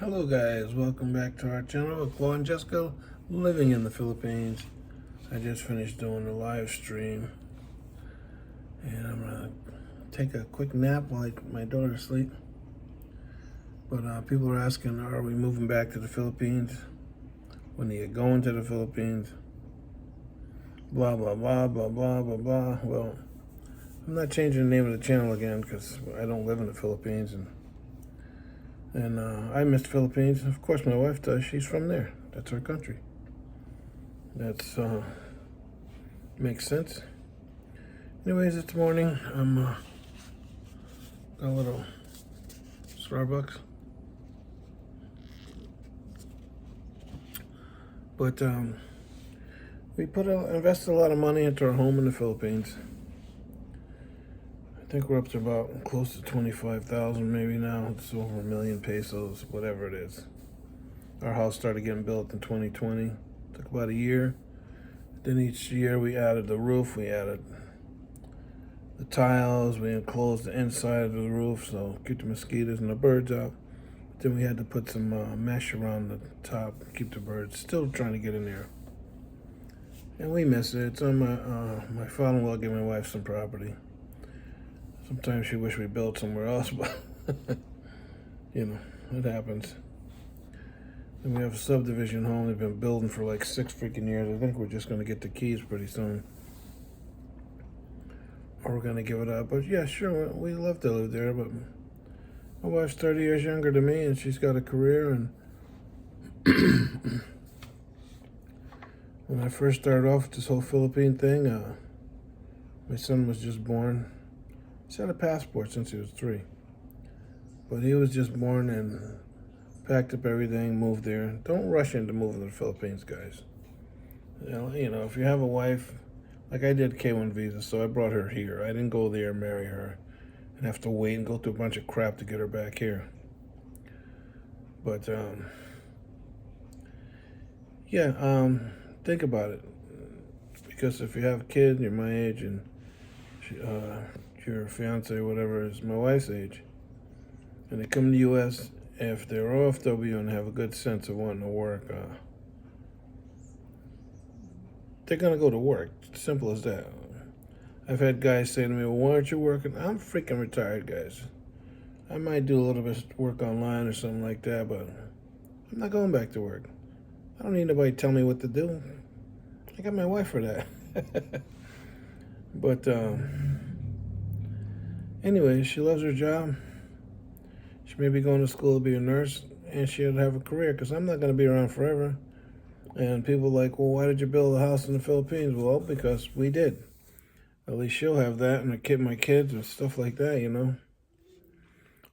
Hello guys, welcome back to our channel with Chloe and Jessica living in the Philippines. I just finished doing the live stream and I'm gonna take a quick nap while my daughter's asleep. But people are asking, are we moving back to the Philippines? When are you going to the Philippines? Blah, blah, blah, blah, blah, blah, blah. Well, I'm not changing the name of the channel again because I don't live in the Philippines and I miss the Philippines. Of course, my wife does. She's from there. That's her country. That's makes sense. Anyways, it's morning. I'm got a little Starbucks, but we invested a lot of money into our home in the Philippines. I think we're up to about close to 25,000 maybe now. It's over 1,000,000 pesos, whatever it is. Our house started getting built in 2020. Took about a year. Then each year we added the roof, we added the tiles, we enclosed the inside of the roof so keep the mosquitoes and the birds out. Then we had to put some mesh around the top, keep the birds. Still trying to get in there. And we miss it. It's on my father-in-law gave my wife some property. Sometimes she wish we built somewhere else, but you know, it happens. And we have a subdivision home they've been building for like 6 freaking years. I think we're just going to get the keys pretty soon. Or we're going to give it up. But yeah, sure, we love to live there. But my wife's 30 years younger than me, and she's got a career. And when I first started off with this whole Philippine thing, my son was just born. He's had a passport since he was 3. But he was just born and packed up everything, moved there. Don't rush into moving to the Philippines, guys. You know, if you have a wife, like I did K1 visa, so I brought her here. I didn't go there and marry her and have to wait and go through a bunch of crap to get her back here. But yeah, think about it. Because if you have a kid, you're my age, and your fiance or whatever is my wife's age, and they come to the U.S., if they're OFW and have a good sense of wanting to work, they're going to go to work. Simple as that. I've had guys say to me, well, why aren't you working? I'm freaking retired, guys. I might do a little bit of work online or something like that, but I'm not going back to work. I don't need nobody to tell me what to do. I got my wife for that. But anyway, she loves her job. She may be going to school to be a nurse, and she'll have a career, because I'm not going to be around forever. And people are like, well, why did you build a house in the Philippines? Well, because we did. At least she'll have that, and my kids and stuff like that, you know.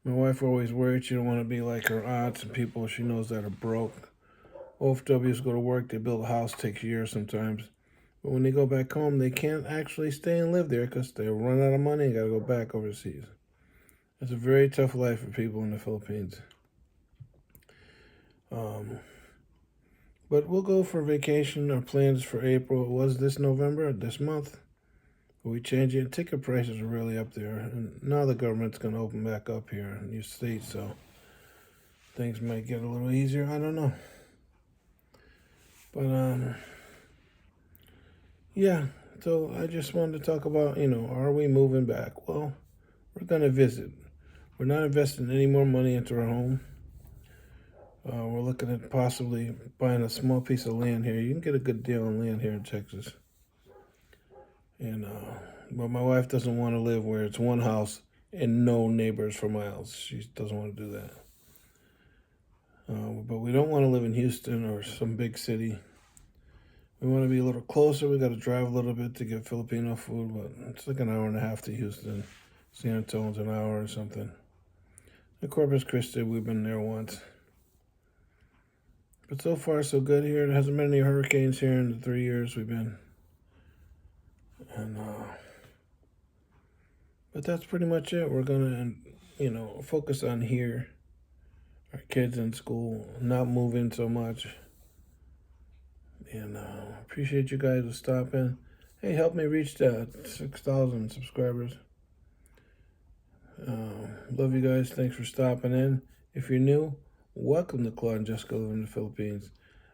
My wife always worried she don't want to be like her aunts and people she knows that are broke. OFWs go to work, they build a house, takes years sometimes. But when they go back home, they can't actually stay and live there because they run out of money and got to go back overseas. It's a very tough life for people in the Philippines. But we'll go for vacation. Our plans for April. It was this November, this month. We changed it. Ticket prices are really up there. And now the government's going to open back up here in your state, so things might get a little easier. I don't know. But, yeah. So I just wanted to talk about, you know, are we moving back? Well, we're going to visit. We're not investing any more money into our home. We're looking at possibly buying a small piece of land here. You can get a good deal on land here in Texas. And but my wife doesn't want to live where it's one house and no neighbors for miles. She doesn't want to do that. But we don't want to live in Houston or some big city. We want to be a little closer. We got to drive a little bit to get Filipino food, but it's like an hour and a half to Houston. San Antonio's an hour or something. In Corpus Christi, we've been there once. But so far, so good here. There hasn't been any hurricanes here in the 3 years we've been. And but that's pretty much it. We're gonna, you know, focus on here. Our kids in school, not moving so much. And appreciate you guys for stopping. Hey, help me reach that 6,000 subscribers. Love you guys. Thanks for stopping in. If you're new, Welcome to Claude and Jessica Live in the Philippines.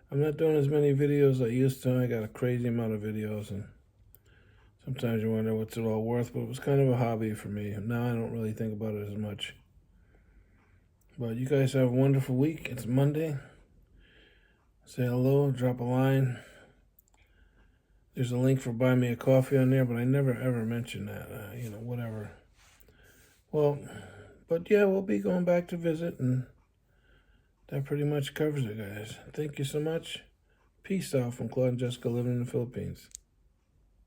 I'm not doing as many videos as I used to. I got a crazy amount of videos, and sometimes you wonder what's it all worth, but it was kind of a hobby for me. Now I don't really think about it as much. But you guys have a wonderful week. It's Monday. Say hello, drop a line. There's a link for Buy Me a Coffee on there, but I never ever mention that, whatever. Well, but yeah, we'll be going back to visit, and that pretty much covers it, guys. Thank you so much. Peace out from Claude and Jessica Living in the Philippines.